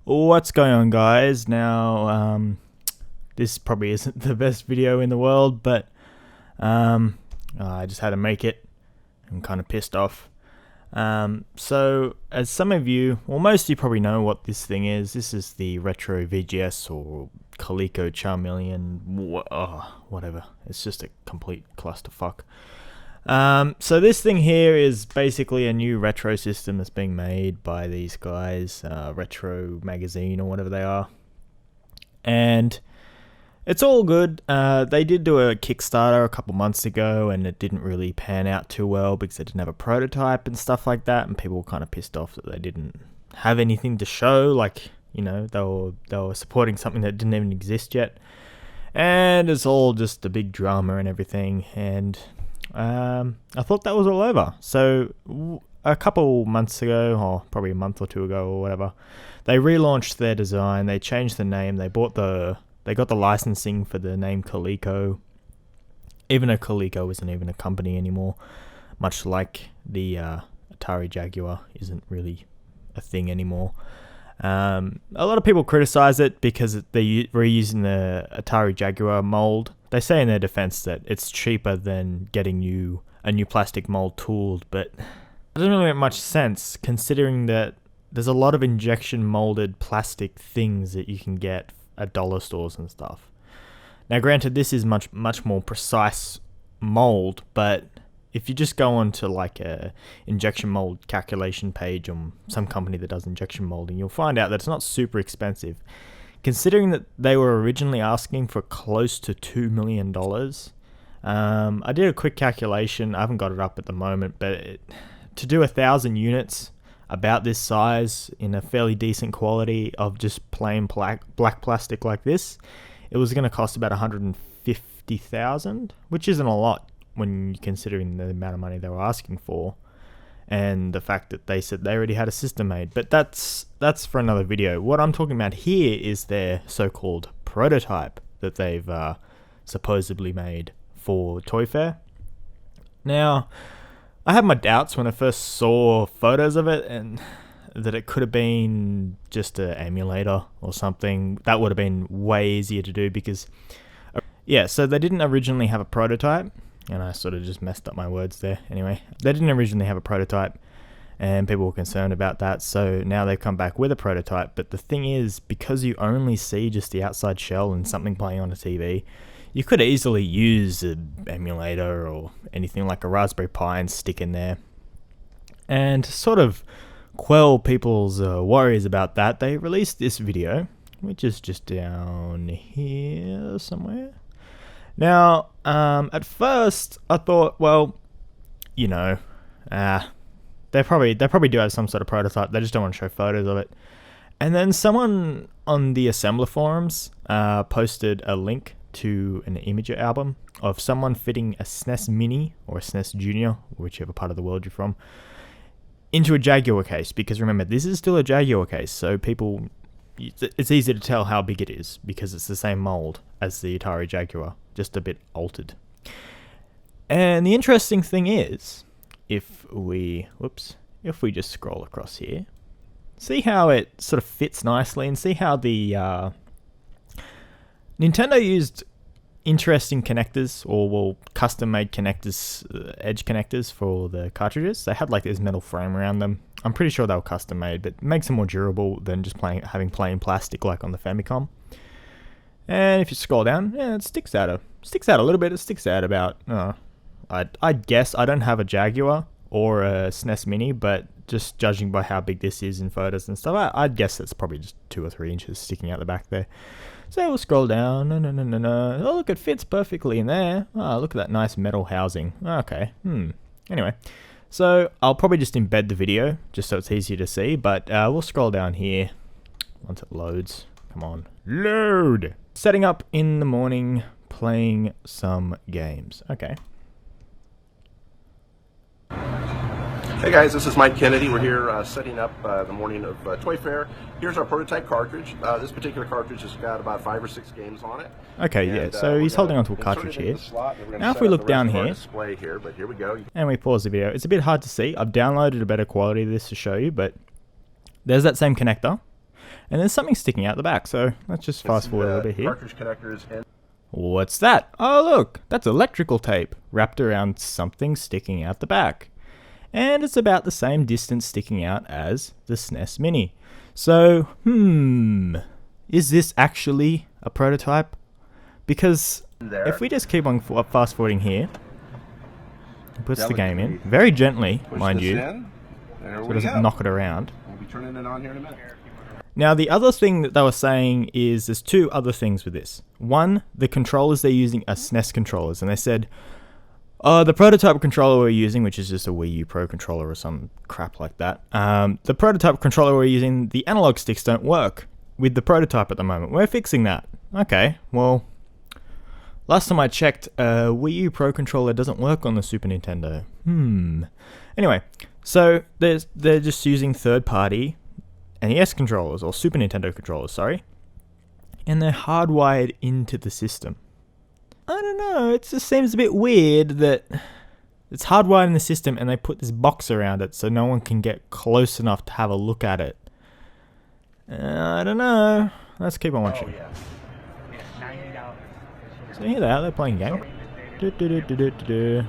What's going on, guys? Now, this probably isn't the best video in the world, but I just had to make it. I'm kind of pissed off. So, as some of you, or most of you probably know what this thing is. This is the Retro VGS or COLECO Chameleon, whatever. It's just a complete clusterfuck. So this thing here is basically a new retro system that's being made by these guys, Retro Magazine or whatever they are. And it's all good. They did do a Kickstarter a couple months ago and it didn't really pan out too well because they didn't have a prototype and stuff like that, and people were kind of pissed off that they didn't have anything to show, like, you know, they were supporting something that didn't even exist yet. And it's all just a big drama and everything, and I thought that was all over. So a couple months ago, or probably a month or two ago or whatever, they relaunched their design. They changed the name. They got the licensing for the name COLECO, even though COLECO isn't even a company anymore, much like the Atari Jaguar isn't really a thing anymore. A lot of people criticize it because they're reusing the Atari Jaguar mold. They say in their defense that it's cheaper than getting you a new plastic mold tooled, but it doesn't really make much sense considering that there's a lot of injection molded plastic things that you can get at dollar stores and stuff. Now, granted, this is much more precise mold, but if you just go onto like a injection mold calculation page on some company that does injection molding, you'll find out that it's not super expensive. Considering that they were originally asking for close to $2 million. I did a quick calculation. I haven't got it up at the moment, but to do 1,000 units about this size in a fairly decent quality of just plain black plastic like this, it was going to cost about $150,000, which isn't a lot when you're considering the amount of money they were asking for, and the fact that they said they already had a system made. But that's for another video. What I'm talking about here is their so-called prototype that they've supposedly made for Toy Fair. Now, I had my doubts when I first saw photos of it, and that it could have been just an emulator or something. That would have been way easier to do because, yeah, so they didn't originally have a prototype. And I sort of just messed up my words there. Anyway, they didn't originally have a prototype, and people were concerned about that. So now they've come back with a prototype. But the thing is, because you only see just the outside shell and something playing on a TV, you could easily use an emulator or anything like a Raspberry Pi and stick in there. And to sort of quell people's worries about that, they released this video, which is just down here somewhere. Now, at first, I thought, well, you know, they probably do have some sort of prototype. They just don't want to show photos of it. And then someone on the assembler forums posted a link to an Imager album of someone fitting a Snes Mini or a Snes Junior, whichever part of the world you're from, into a Jaguar case. Because remember, this is still a Jaguar case, so it's easy to tell how big it is because it's the same mold as the Atari Jaguar, just a bit altered. And the interesting thing is, if we just scroll across here, see how it sort of fits nicely, and see how the Nintendo used interesting connectors, or custom-made connectors, edge connectors for the cartridges. They had like this metal frame around them. I'm pretty sure they were custom-made, but it makes them more durable than just having plain plastic like on the Famicom. And if you scroll down, yeah, it sticks out a little bit. It sticks out about, I'd guess, I don't have a Jaguar or a SNES Mini, but just judging by how big this is in photos and stuff, I'd guess it's probably just 2 or 3 inches sticking out the back there. So we'll scroll down. No. Oh, look, it fits perfectly in there. Oh, look at that nice metal housing. Okay. Anyway, so I'll probably just embed the video just so it's easier to see, but we'll scroll down here once it loads. Come on, load! Setting up in the morning, playing some games. Okay. Hey guys, this is Mike Kennedy. We're here setting up the morning of Toy Fair. Here's our prototype cartridge. This particular cartridge has got about 5 or 6 games on it. Okay, yeah, so he's holding onto a cartridge here. Now if we look down here, but here we go. And we pause the video, it's a bit hard to see. I've downloaded a better quality of this to show you, but there's that same connector. And there's something sticking out the back, so let's just fast forward a little bit here. Cartridge connectors and What's that? Oh look, that's electrical tape wrapped around something sticking out the back. And it's about the same distance sticking out as the Snes Mini. So, is this actually a prototype? Because if we just keep on fast forwarding here, it puts the game in very gently, mind you, so it doesn't knock it around. We'll be turning it on here in a minute. Now, the other thing that they were saying is there's two other things with this. One, the controllers they're using are Snes controllers, and they said, the prototype controller we're using, which is just a Wii U Pro controller or some crap like that, the prototype controller we're using, the analog sticks don't work with the prototype at the moment. We're fixing that. Okay, well, last time I checked, Wii U Pro controller doesn't work on the Super Nintendo. Anyway, so they're just using third-party NES controllers, or Super Nintendo controllers, sorry, and they're hardwired into the system. I don't know, it just seems a bit weird that it's hardwired in the system and they put this box around it so no one can get close enough to have a look at it. I don't know. Let's keep on watching. So here they are, they're playing a game.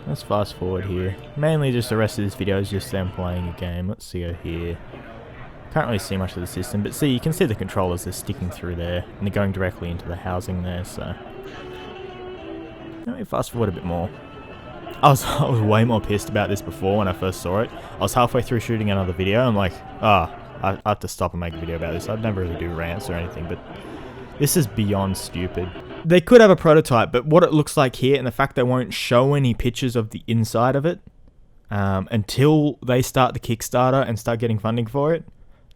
Let's fast forward here. Mainly just the rest of this video is just them playing a game. Let's see here. Can't really see much of the system, but see, you can see the controllers are sticking through there, and they're going directly into the housing there, so... Let me fast forward a bit more. I was way more pissed about this before when I first saw it. I was halfway through shooting another video, I'm like, I have to stop and make a video about this. I'd never really do rants or anything, but this is beyond stupid. They could have a prototype, but what it looks like here, and the fact they won't show any pictures of the inside of it, until they start the Kickstarter and start getting funding for it,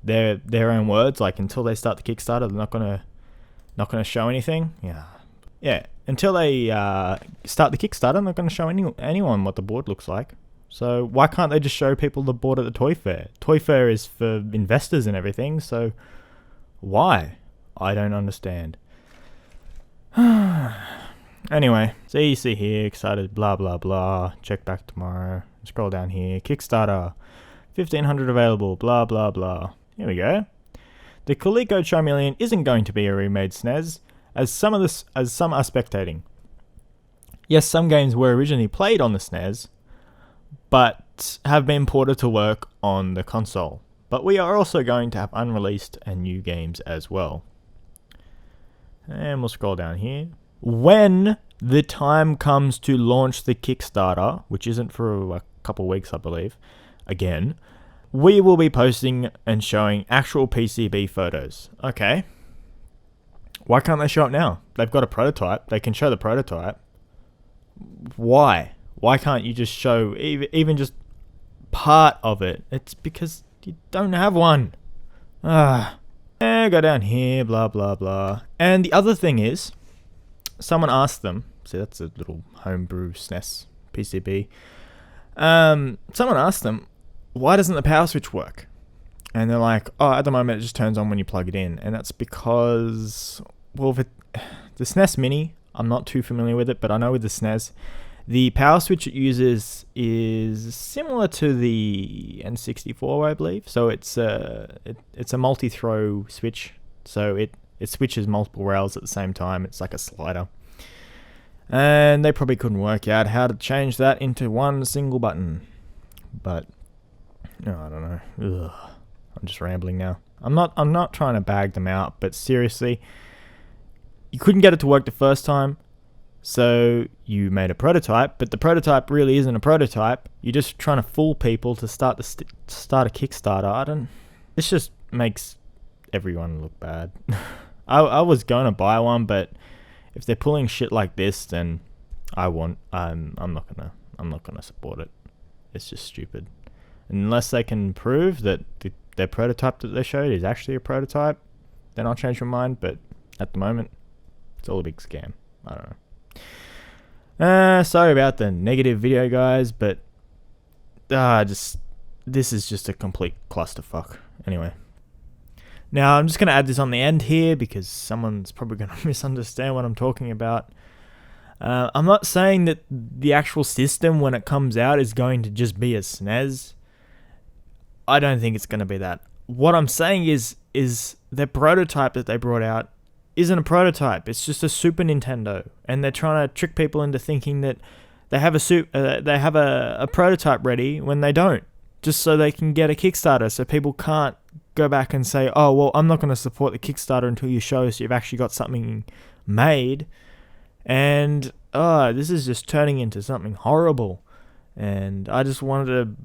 their own words, like until they start the Kickstarter, they're not gonna show anything. Yeah. Until they start the Kickstarter, they're not gonna show anyone what the board looks like. So why can't they just show people the board at the Toy Fair? Toy Fair is for investors and everything. So why? I don't understand. Anyway, so you see here, excited, blah blah blah. Check back tomorrow. Scroll down here. Kickstarter, 1,500 available. Blah blah blah. Here we go. The COLECO Chameleon isn't going to be a remade Snes, as some are spectating. Yes, some games were originally played on the Snes, but have been ported to work on the console. But we are also going to have unreleased and new games as well. And we'll scroll down here. When the time comes to launch the Kickstarter, which isn't for a couple weeks, I believe, again, we will be posting and showing actual PCB photos. Okay. Why can't they show it now? They've got a prototype. They can show the prototype. Why? Why can't you just show even just part of it? It's because you don't have one. Go down here, blah, blah, blah. And the other thing is, someone asked them, see that's a little homebrew SNES PCB. Someone asked them, why doesn't the power switch work? And they're like, at the moment it just turns on when you plug it in. And that's because, well, the SNES Mini, I'm not too familiar with it, but I know with the SNES, the power switch it uses is similar to the N64, I believe. So it's a multi-throw switch. So it switches multiple rails at the same time. It's like a slider. And they probably couldn't work out how to change that into one single button. But, I don't know. Ugh. I'm just rambling now. I'm not trying to bag them out, but seriously, you couldn't get it to work the first time, so you made a prototype, but the prototype really isn't a prototype. You're just trying to fool people to start a Kickstarter. This just makes everyone look bad. I was going to buy one, but if they're pulling shit like this, then I'm not gonna support it. It's just stupid. Unless they can prove that their prototype that they showed is actually a prototype, then I'll change my mind. But at the moment, it's all a big scam. I don't know. Sorry about the negative video, guys, but this is just a complete clusterfuck. Anyway, now I'm just gonna add this on the end here because someone's probably gonna misunderstand what I'm talking about. I'm not saying that the actual system when it comes out is going to just be a SNES. I don't think it's going to be that. What I'm saying is is their prototype that they brought out isn't a prototype. It's just a Super Nintendo, and they're trying to trick people into thinking that they have a prototype ready when they don't, just so they can get a Kickstarter, so people can't go back and say, oh, well, I'm not going to support the Kickstarter until you show us you've actually got something made. And this is just turning into something horrible. And I just wanted to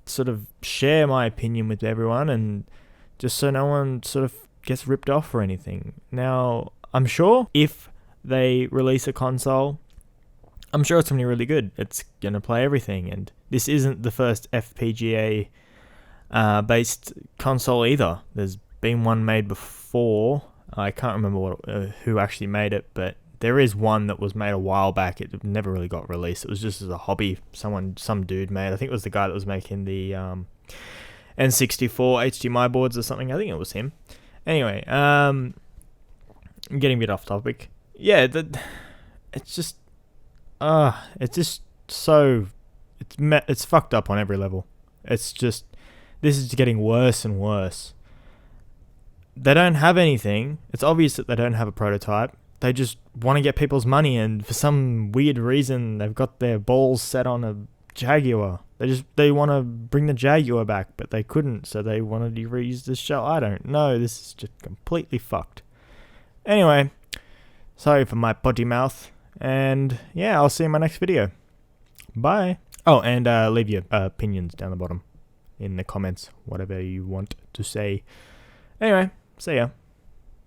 sort of share my opinion with everyone, and just so no one sort of gets ripped off or anything. Now, I'm sure if they release a console, I'm sure it's going to be really good. It's going to play everything, and this isn't the first FPGA based console either. There's been one made before. I can't remember who actually made it, but there is one that was made a while back. It never really got released. It was just as a hobby. Some dude made. I think it was the guy that was making the N64 HDMI boards or something. I think it was him. Anyway, I'm getting a bit off topic. Yeah, it's just so it's fucked up on every level. It's just, this is getting worse and worse. They don't have anything. It's obvious that they don't have a prototype. They just want to get people's money, and for some weird reason, they've got their balls set on a Jaguar. They want to bring the Jaguar back, but they couldn't, so they wanted to reuse the shell. I don't know. This is just completely fucked. Anyway, sorry for my potty mouth, and yeah, I'll see you in my next video. Bye. Oh, and leave your opinions down the bottom in the comments, whatever you want to say. Anyway, see ya.